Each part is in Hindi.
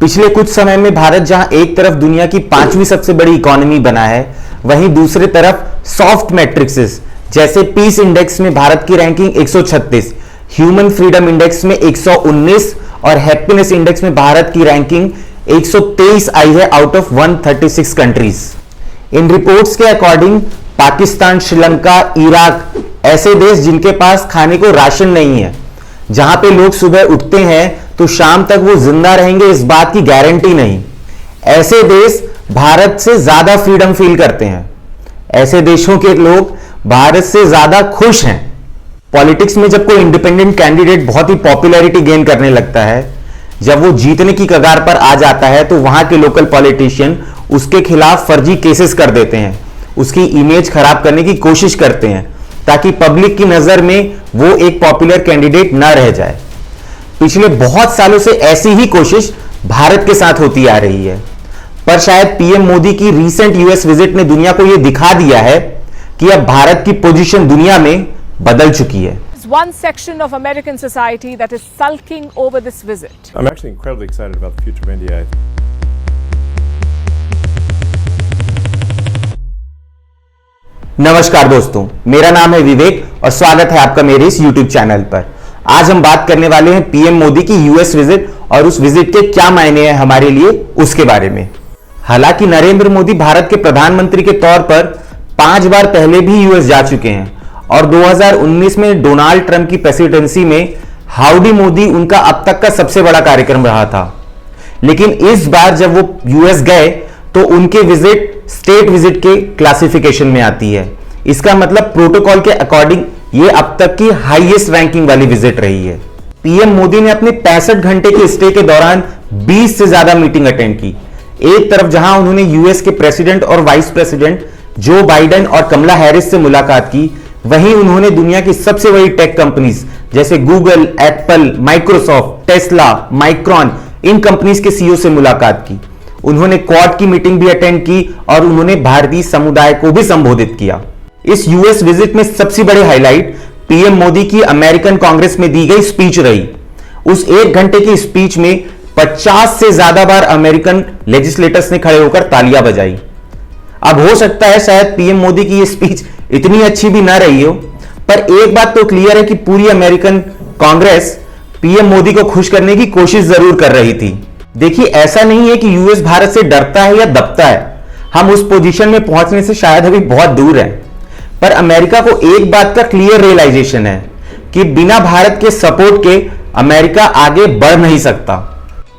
पिछले कुछ समय में भारत जहां एक तरफ दुनिया की 5वीं सबसे बड़ी इकोनॉमी बना है, वहीं दूसरी तरफ सॉफ्ट मैट्रिक्सेस जैसे पीस इंडेक्स में भारत की रैंकिंग 136, ह्यूमन फ्रीडम इंडेक्स में 119 और हैप्पीनेस इंडेक्स में भारत की रैंकिंग 123 आई है out of 136 countries. In reports के अकॉर्डिंग पाकिस्तान, श्रीलंका, इराक ऐसे देश जिनके पास खाने को राशन नहीं है, जहां पे लोग सुबह उठते हैं तो शाम तक वो जिंदा रहेंगे इस बात की गारंटी नहीं, ऐसे देश भारत से ज्यादा फ्रीडम फील करते हैं। ऐसे देशों के लोग भारत से ज्यादा खुश हैं। पॉलिटिक्स में जब कोई इंडिपेंडेंट कैंडिडेट बहुत ही पॉपुलैरिटी गेन करने लगता है, जब वो जीतने की कगार पर आ जाता है, तो वहां के लोकल पॉलिटिशियन उसके खिलाफ फर्जी केसेस कर देते हैं, उसकी इमेज खराब करने की कोशिश करते हैं ताकि पब्लिक की नजर में वो एक पॉपुलर कैंडिडेट ना रह जाए। पिछले बहुत सालों से ऐसी ही कोशिश भारत के साथ होती आ रही है, पर शायद पीएम मोदी की रीसेंट यूएस विजिट ने दुनिया को यह दिखा दिया है कि अब भारत की पोजीशन दुनिया में बदल चुकी है। One section of American society that is sulking over this visit. I'm actually incredibly excited about the future of India. नमस्कार दोस्तों, मेरा नाम है विवेक और स्वागत है आपका मेरे इस YouTube चैनल पर। आज हम बात करने वाले हैं पीएम मोदी की यूएस विजिट और उस विजिट के क्या मायने हैं हमारे लिए उसके बारे में। हालांकि नरेंद्र मोदी भारत के प्रधानमंत्री के तौर पर 5 बार पहले भी यूएस जा चुके हैं और 2019 में डोनाल्ड ट्रंप की प्रेसिडेंसी में हाउडी मोदी उनका अब तक का सबसे बड़ा कार्यक्रम रहा था। लेकिन इस बार जब वो यूएस गए तो उनके विजिट स्टेट विजिट के क्लासिफिकेशन में आती है। इसका मतलब प्रोटोकॉल के अकॉर्डिंग ये अब तक की हाईएस्ट रैंकिंग वाली विजिट रही है। पीएम मोदी ने अपने 65 घंटे के स्टे के दौरान 20 से ज्यादा मीटिंग अटेंड की। एक तरफ जहां उन्होंने यूएस के प्रेसिडेंट और वाइस प्रेसिडेंट जो बाइडेन और कमला हैरिस से मुलाकात की, वहीं उन्होंने दुनिया की सबसे बड़ी टेक कंपनीज जैसे Google, Apple, Microsoft, Tesla, Micron इन कंपनीज के सीईओ से मुलाकात की। उन्होंने क्वाड की मीटिंग भी अटेंड की और उन्होंने भारतीय समुदाय को भी संबोधित किया। इस यूएस विजिट में सबसे बड़ी हाईलाइट पीएम मोदी की अमेरिकन कांग्रेस में दी गई स्पीच रही। उस 1 घंटे की स्पीच में 50 से ज्यादा बार अमेरिकन लेजिस्लेटर्स ने खड़े होकर तालियां बजाई। अब हो सकता है शायद पीएम मोदी की यह स्पीच इतनी अच्छी भी ना रही हो, पर एक बात तो क्लियर है कि पूरी अमेरिकन कांग्रेस पीएम मोदी को खुश करने की कोशिश जरूर कर रही थी। देखिए, ऐसा नहीं है कि यूएस भारत से डरता है या दबता है, हम उस पोजीशन में पहुंचने से शायद अभी बहुत दूर हैं। पर अमेरिका को एक बात का क्लियर रियलाइजेशन है कि बिना भारत के सपोर्ट के अमेरिका आगे बढ़ नहीं सकता।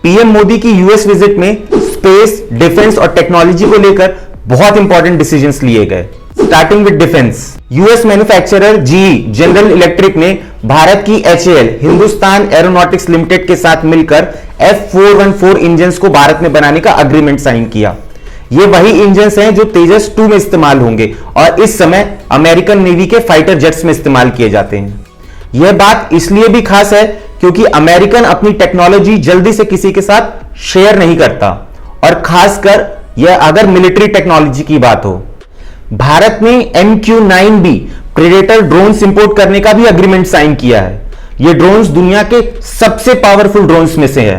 पीएम मोदी की यूएस विजिट में स्पेस, डिफेंस और टेक्नोलॉजी को लेकर बहुत इंपॉर्टेंट डिसीजंस लिए गए। Starting with defence, US manufacturer GE general electric ने भारत की एचएएल हिंदुस्तान एरोनॉटिक्स लिमिटेड के साथ मिलकर F414 इंजन्स को भारत में बनाने का अग्रीमेंट साइन किया। ये वही इंजन्स हैं जो तेजस 2 में इस्तेमाल होंगे और इस समय अमेरिकन नेवी के फाइटर जेट्स में इस्तेमाल किए जाते हैं। यह बात इसलिए भी खास है क्योंकि अमेरिकन अपनी टेक्नोलॉजी जल्दी से किसी के साथ शेयर नहीं करता, और खासकर यह अगर मिलिट्री टेक्नोलॉजी की बात हो। भारत ने MQ-9B प्रेडेटर ड्रोन्स इंपोर्ट करने का भी अग्रीमेंट साइन किया है। ये ड्रोन्स दुनिया के सबसे पावरफुल ड्रोन्स में से है।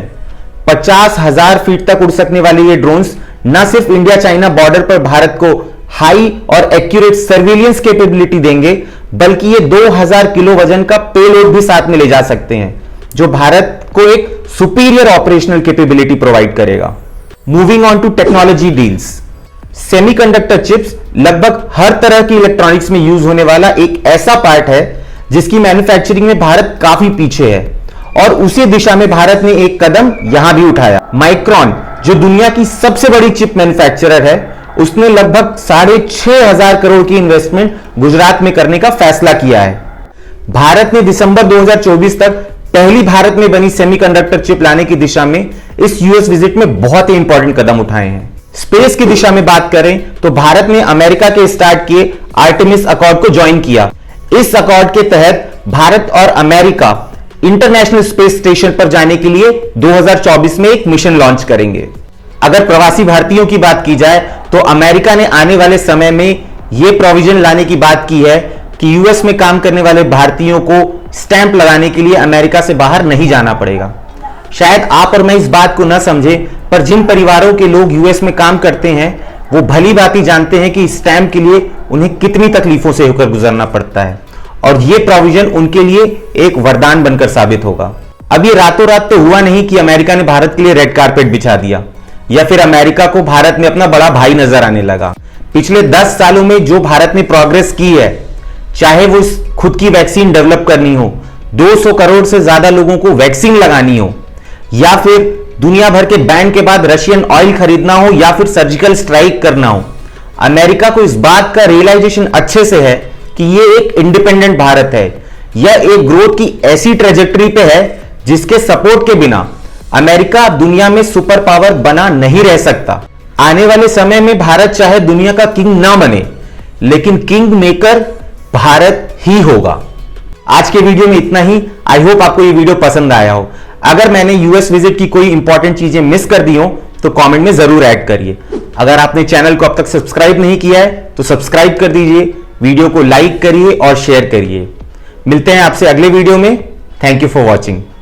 50,000 फीट तक उड़ सकने वाले ये ड्रोन्स न सिर्फ इंडिया चाइना बॉर्डर पर भारत को हाई और एक्यूरेट सर्विलियंस कैपेबिलिटी देंगे, बल्कि ये 2000 किलो वजन का पेलोड भी साथ में ले जा सकते हैं, जो भारत को एक सुपीरियर ऑपरेशनल कैपेबिलिटी प्रोवाइड करेगा। Moving on to technology deals, semiconductor chips लगभग हर तरह की इलेक्ट्रॉनिक्स में यूज होने वाला एक ऐसा पार्ट है जिसकी मैन्युफैक्चरिंग में भारत काफी पीछे है, और उसी दिशा में भारत ने एक कदम यहां भी उठाया। माइक्रॉन, जो दुनिया की सबसे बड़ी चिप मैन्युफैक्चरर है, उसने लगभग 6,500 करोड़ की इन्वेस्टमेंट गुजरात में करने का फैसला किया है। भारत ने दिसंबर 2024 तक पहली भारत में बनी सेमीकंडक्टर चिप लाने की दिशा में इस यूएस विजिट में बहुत ही इंपॉर्टेंट कदम उठाए हैं। स्पेस की दिशा में बात करें तो भारत ने अमेरिका के स्टार्ट किए आर्टेमिस अकॉर्ड को ज्वाइन किया। इस अकॉर्ड के तहत भारत और अमेरिका इंटरनेशनल स्पेस स्टेशन पर जाने के लिए 2024 में एक मिशन लॉन्च करेंगे। अगर प्रवासी भारतीयों की बात की जाए तो अमेरिका ने आने वाले समय में यह प्रोविजन लाने की बात की है कि यूएस में काम करने वाले भारतीयों को स्टैंप लगाने के लिए अमेरिका से बाहर नहीं जाना पड़ेगा। शायद आप और मैं इस बात को न समझे, पर जिन परिवारों के लोग यूएस में काम करते हैं वो भली भांति जानते हैं कि स्टैम्प के लिए उन्हें कितनी तकलीफों से होकर गुजरना पड़ता है, और यह प्रोविजन उनके लिए एक वरदान बनकर साबित होगा। अब ये रातों रात तो हुआ नहीं कि अमेरिका ने भारत के लिए रेड कारपेट बिछा दिया या फिर अमेरिका को भारत में अपना बड़ा भाई नजर आने लगा। पिछले 10 सालों में जो भारत ने प्रोग्रेस की है, चाहे वो खुद की वैक्सीन डेवलप करनी हो, 200 करोड़ से ज्यादा लोगों को वैक्सीन लगानी हो, या फिर दुनिया भर के बैन के बाद रशियन ऑयल खरीदना हो, या फिर सर्जिकल स्ट्राइक करना हो, अमेरिका को इस बात का रियलाइजेशन अच्छे से है कि ये एक इंडिपेंडेंट भारत है। यह एक ग्रोथ की ऐसी ट्रेजेक्टरी पे है जिसके सपोर्ट के बिना अमेरिका दुनिया में सुपर पावर बना नहीं रह सकता। आने वाले समय में भारत चाहे दुनिया का किंग ना बने, लेकिन किंग मेकर भारत ही होगा। आज के वीडियो में इतना ही। आई होप आपको ये वीडियो पसंद आया हो। अगर मैंने यूएस विजिट की कोई इंपॉर्टेंट चीजें मिस कर दी हो तो कमेंट में जरूर ऐड करिए। अगर आपने चैनल को अब तक सब्सक्राइब नहीं किया है तो सब्सक्राइब कर दीजिए, वीडियो को लाइक करिए और शेयर करिए। मिलते हैं आपसे अगले वीडियो में। Thank you for watching.